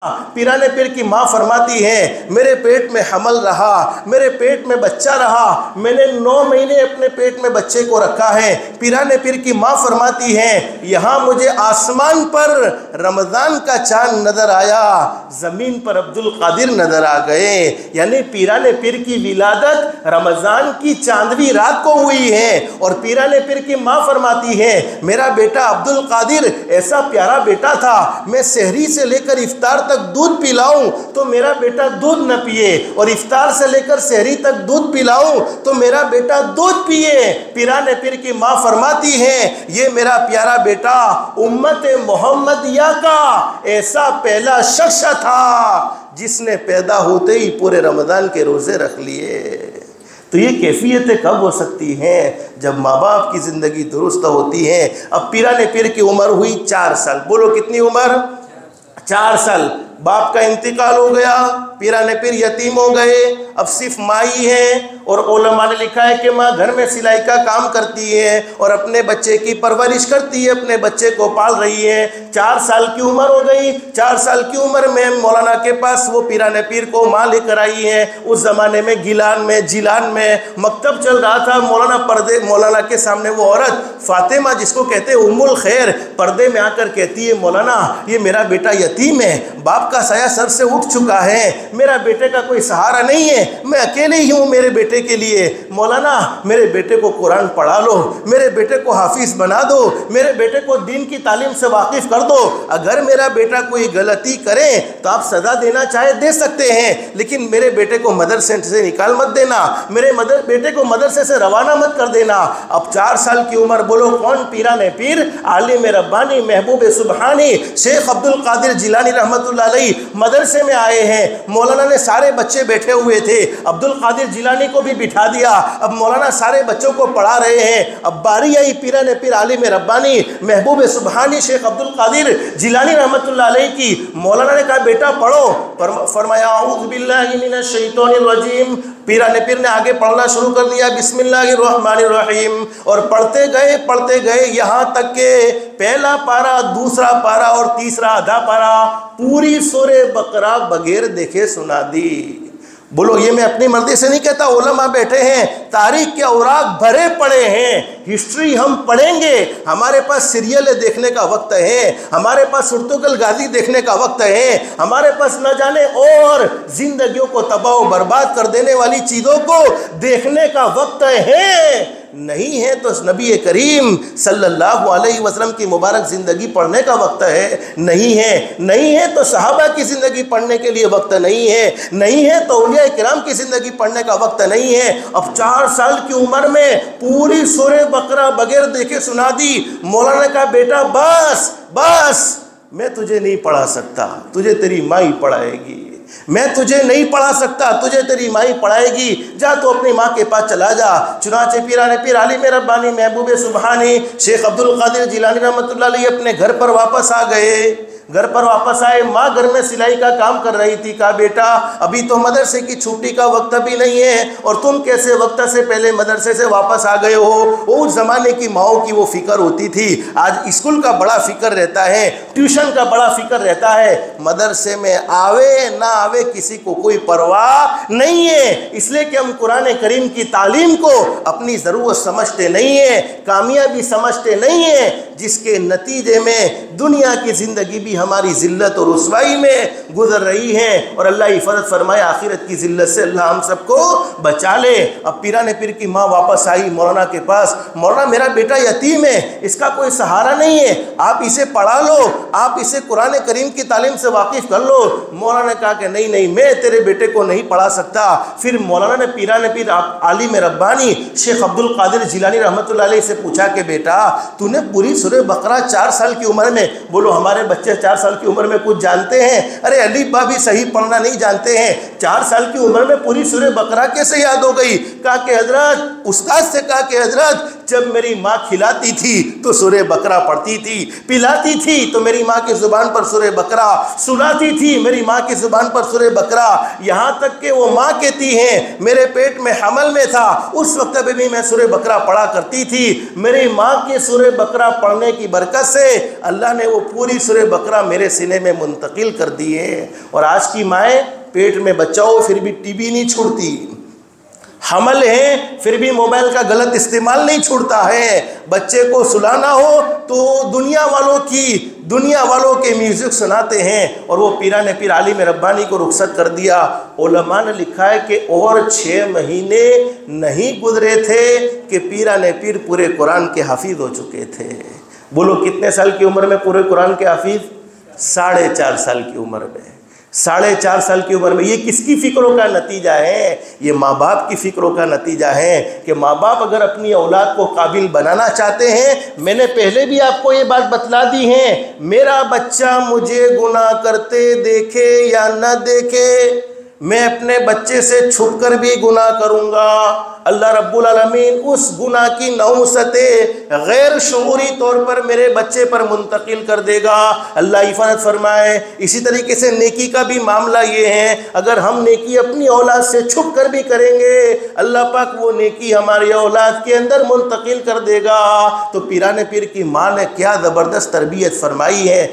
پیرانے پیر کی ماں فرماتی ہیں میرے پیٹ میں حمل رہا، میرے پیٹ میں بچہ رہا، میں نے 9 مہینے اپنے پیٹ میں بچے کو رکھا ہے۔ پیرانے پیر کی ماں فرماتی ہیں یہاں مجھے آسمان پر رمضان کا چاند نظر آیا، زمین پر عبد القادر نظر آ گئے۔ یعنی پیرانے پیر کی ولادت رمضان کی چاندوی رات کو ہوئی ہے، اور پیرانے پیر کی ماں فرماتی ہے میرا بیٹا عبد القادر ایسا پیارا بیٹا تھا، میں سحری سے لے کر افطار تک دودھ پلاؤں تو میرا بیٹا دودھ نہ پیے، اور افطار سے لے کر سحری تک دودھ پلاؤں تو میرا بیٹا دودھ پیے۔ پیرانے پیر کی ماں فرماتی ہیں یہ میرا پیارا بیٹا امت محمدیہ کا ایسا پہلا شخص تھا جس نے پیدا ہوتے ہی پورے رمضان کے روزے رکھ لیے۔ تو یہ کیفیتیں کب ہو سکتی ہیں؟ جب ماں باپ کی زندگی درست ہوتی ہے۔ اب پیرانے پیر کی عمر ہوئی 4 سال، بولو کتنی عمر؟ 4 سال۔ باپ کا انتقال ہو گیا، پیرانے پیر یتیم ہو گئے، اب صرف مائی ہے، اور علماء نے لکھا ہے کہ ماں گھر میں سلائی کا کام کرتی ہے اور اپنے بچے کی پرورش کرتی ہے، اپنے بچے کو پال رہی ہے۔ 4 سال کی عمر ہو گئی۔ 4 سال کی عمر میں مولانا کے پاس وہ پیرانے پیر کو ماں لے کر آئی ہے۔ اس زمانے میں گیلان میں جیلان میں مکتب چل رہا تھا۔ مولانا کے سامنے وہ عورت فاطمہ جس کو کہتے ہیں ام الخیر پردے میں آ کر کہتی ہے مولانا یہ میرا بیٹا یتیم ہے، باپ کا سایہ سر سے اٹھ چکا ہے، میرا بیٹے کا کوئی سہارا نہیں ہے، میں اکیلے ہی ہوں میرے بیٹے کے لیے، مولانا میرے بیٹے کو قرآن پڑھا لو، میرے بیٹے کو حافظ بنا دو، میرے بیٹے کو دین کی تعلیم سے واقف کر دو، اگر میرا بیٹا کوئی غلطی کرے تو آپ سزا دینا چاہے دے سکتے ہیں، لیکن میرے بیٹے کو مدرسے سے نکال مت دینا، میرے بیٹے کو مدرسے سے روانہ مت کر دینا۔ اب 4 سال کی عمر، بولو کون؟ پیرانے پیر عالم ربانی محبوب سبحانی شیخ عبد القادر جیلانی رحمۃ اللہ علیہ مدرسے میں آئے ہیں۔ مولانا نے سارے بچے بیٹھے ہوئے تھے، عبد القادر جیلانی کو بھی بٹھا دیا، اب مولانا سارے بچوں کو پڑھا رہے ہیں۔ اب باری آئی پیرانے پیر عالم ربانی محبوب سبحانی شیخ عبد القادر جیلانی رحمۃ اللہ علیہ کی۔ مولانا نے کہا بیٹا پڑھو، فرمایا اعوذ باللہ من الشیطان الرجیم۔ پیرانے پیر نے آگے پڑھنا شروع کر دیا بسم اللہ الرحمن الرحیم، اور پڑھتے گئے یہاں تک کہ پہلا پارا، دوسرا پارا اور تیسرا آدھا پارا پوری سورہ بقرہ بغیر دیکھے سنا دی۔ بولو یہ میں اپنی مرضی سے نہیں کہتا، علماء بیٹھے ہیں، تاریخ کے اوراق بھرے پڑے ہیں، ہسٹری ہم پڑھیں گے، ہمارے پاس سیریلیں دیکھنے کا وقت ہے، ہمارے پاس ارطغرل غازی دیکھنے کا وقت ہے، ہمارے پاس نہ جانے اور زندگیوں کو تباہ و برباد کر دینے والی چیزوں کو دیکھنے کا وقت ہے۔ نہیں ہے تو نبی کریم صلی اللہ علیہ وسلم کی مبارک زندگی پڑھنے کا وقت ہے، نہیں ہے تو صحابہ کی زندگی پڑھنے کے لیے وقت نہیں ہے تو اولیاء کرام کی زندگی پڑھنے کا وقت نہیں ہے۔ اب 4 سال کی عمر میں پوری سورہ بقرہ بغیر دیکھے سنا دی۔ مولانا نے کہا بیٹا بس میں تجھے نہیں پڑھا سکتا، تجھے تیری ماں ہی پڑھائے گی، میں تجھے نہیں پڑھا سکتا، تجھے تیری ماں ہی پڑھائے گی، جا تو اپنی ماں کے پاس چلا جا۔ چنانچہ پیرانے پیر عالم ربانی محبوب سبحانی شیخ عبد القادر جیلانی رحمۃ اللہ علیہ اپنے گھر پر واپس آ گئے۔ گھر پر واپس آئے، ماں گھر میں سلائی کا کام کر رہی تھی۔ کہا بیٹا ابھی تو مدرسے کی چھٹی کا وقت بھی نہیں ہے، اور تم کیسے وقت سے پہلے مدرسے سے واپس آ گئے ہو؟ اس زمانے کی ماؤں کی وہ فکر ہوتی تھی، آج اسکول کا بڑا فکر رہتا ہے، ٹیوشن کا بڑا فکر رہتا ہے، مدرسے میں آوے نہ آوے کسی کو کوئی پرواہ نہیں ہے، اس لیے کہ ہم قرآن کریم کی تعلیم کو اپنی ضرورت سمجھتے نہیں ہیں، کامیابی سمجھتے نہیں ہیں، جس کے نتیجے میں دنیا کی زندگی بھی ہماری ذلت اور رسوائی میں گزر رہی ہے، اور اللہ حفاظت فرمائے آخرت کی ذلت سے اللہ ہم سب کو بچا لے۔ اب پیرانے پیر کی ماں واپس آئی مولانا کے پاس، مولانا میرا بیٹا یتیم ہے، اس کا کوئی سہارا نہیں ہے، آپ اسے پڑھا لو، آپ اسے قرآن کریم کی تعلیم سے واقف کر لو۔ مولانا نے کہا کہ نہیں میں تیرے بیٹے کو نہیں پڑھا سکتا۔ پھر مولانا نے پیرانے پیر عالم ربانی شیخ عبد القادر جیلانی رحمۃ اللہ علیہ سے پوچھا کہ بیٹا تو نے پوری سورہ بقرہ 4 سال کی عمر میں، بولو ہمارے بچے 4 سال کی عمر میں کچھ جانتے ہیں؟ ارے الف با بھی صحیح پڑھنا نہیں جانتے ہیں، 4 سال کی عمر میں پوری سورہ بقرہ کیسے یاد ہو گئی؟ کہا کہ حضرت، استاد سے کہا کہ حضرت جب میری ماں کھلاتی تھی تو سورہ بقرہ پڑھتی تھی، پلاتی تھی تو میری ماں کی زبان پر سورہ بقرہ، سلاتی تھی میری ماں کی زبان پر سورہ بقرہ، یہاں تک کہ وہ ماں کہتی ہیں میرے پیٹ میں حمل میں تھا اس وقت بھی میں سورہ بقرہ پڑھا کرتی تھی۔ میری ماں کے سورہ بقرہ پڑھنے کی برکت سے اللہ نے وہ پوری سورہ بقرہ میرے سینے میں منتقل کر دی ہے۔ اور آج کی مائیں پیٹ میں بچہ ہو پھر بھی ٹی وی نہیں چھوڑتی، حمل ہے پھر بھی موبائل کا غلط استعمال نہیں چھوڑتا ہے، بچے کو سلانا ہو تو دنیا والوں کے میوزک سناتے ہیں، اور وہ پیران پیر عالم ربانی کو رخصت کر دیا۔ علماء نے لکھا ہے کہ اور 6 مہینے نہیں گزرے تھے کہ پیران پیر پورے قرآن کے حافظ ہو چکے تھے۔ بولو کتنے سال کی عمر میں پورے قرآن کے حافظ؟ 4.5 سال کی عمر میں، 4.5 سال کی عمر میں۔ یہ کس کی فکروں کا نتیجہ ہے؟ یہ ماں باپ کی فکروں کا نتیجہ ہے کہ ماں باپ اگر اپنی اولاد کو قابل بنانا چاہتے ہیں، میں نے پہلے بھی آپ کو یہ بات بتلا دی ہے، میرا بچہ مجھے گناہ کرتے دیکھے یا نہ دیکھے، میں اپنے بچے سے چھپ کر بھی گناہ کروں گا، اللہ رب العالمین اس گناہ کی نحوست غیر شعوری طور پر میرے بچے پر منتقل کر دے گا۔ اللہ حفاظت فرمائے۔ اسی طریقے سے نیکی کا بھی معاملہ یہ ہے، اگر ہم نیکی اپنی اولاد سے چھپ کر بھی کریں گے، اللہ پاک وہ نیکی ہماری اولاد کے اندر منتقل کر دے گا۔ تو پیران پیر کی ماں نے کیا زبردست تربیت فرمائی ہے۔